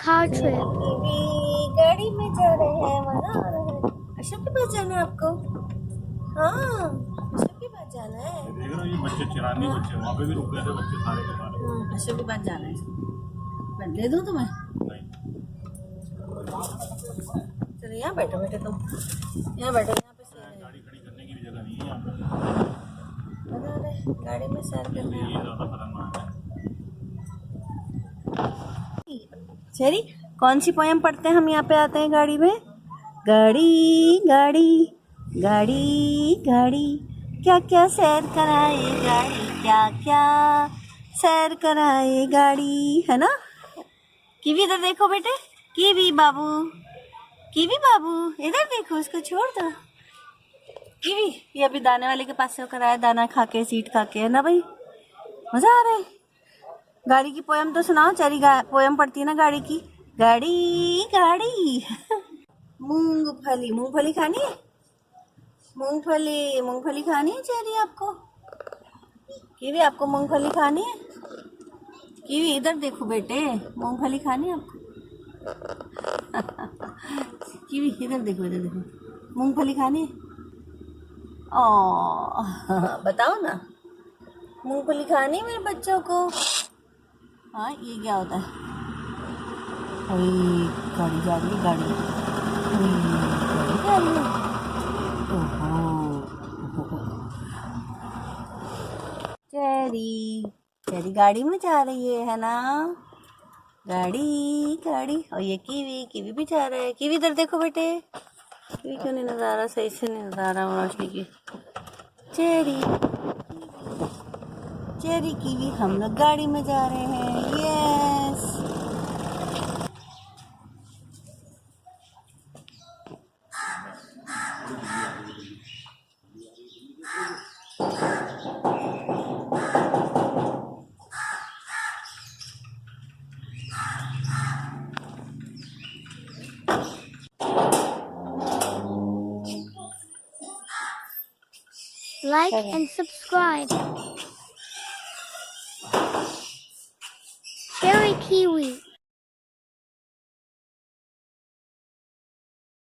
car trip. गाड़ी में जा रहे हैं, मजा आ रहा है। अशोक के पास जाना है आपको? हाँ, अशोक के पास जाना है। देख रहे हो ये बच्चे 94 बच्चे वहाँ पे भी रुक गए थे बच्चे सारे के सारे। अशोक के पास जाना है। मैं दे दूँ तुम्हें? नहीं चलो यहाँ बैठो बेटे, तुम यहाँ बैठो, यहाँ पे सही है। गाड़ी खड़ी करने की भी जगह नहीं है यहाँ पे। मजा आ रहा है गाड़ी में सैर करने। ये ज़्यादा खतरनाक है। चेरी, कौन सी पोयम पढ़ते हैं हम यहाँ पे आते हैं गाड़ी में? गाड़ी गाड़ी गाड़ी गाड़ी, क्या क्या सैर कराए गाड़ी, क्या क्या सैर कराए गाड़ी, है ना? कीवी इधर देखो बेटे, कीवी बाबू, कीवी बाबू इधर देखो, उसको छोड़ दो। कीवी ये अभी दाने वाले के पास से होकर आया, दाना खा के, सीट खा के, है ना भाई? मजा आ रहा है। गाड़ी की पोयम तो सुनाओ। चेरी पोयम पढ़ती है ना गाड़ी की। गाड़ी गाड़ी मूंगफली, मूंगफली खानी है? मूंगफली, मूंगफली खानी है चेरी आपको? कीवी आपको मूंगफली खानी है? कीवी इधर देखो बेटे, मूंगफली खानी है आपको? कीवी इधर देखो, इधर देखो, मूंगफली खानी है? ओ बताओ ना, मूंगफली खानी है मेरे बच्चों को? हाँ, ये क्या होता है? अरे गाड़ी जा रही है, गाड़ी, अरे गाड़ी जा रही है। ओहो चेरी, चेरी गाड़ी में जा रही है ना? गाड़ी गाड़ी। और ये कीवी, कीवी भी जा रहा है। कीवी इधर देखो बेटे, कीवी क्यों नहीं नजर आ रहा? सही से नहीं नजर आ रहा रोशनी की। चेरी, चेरी कीवी, हम लोग गाड़ी में जा रहे हैं। यस। Like and subscribe.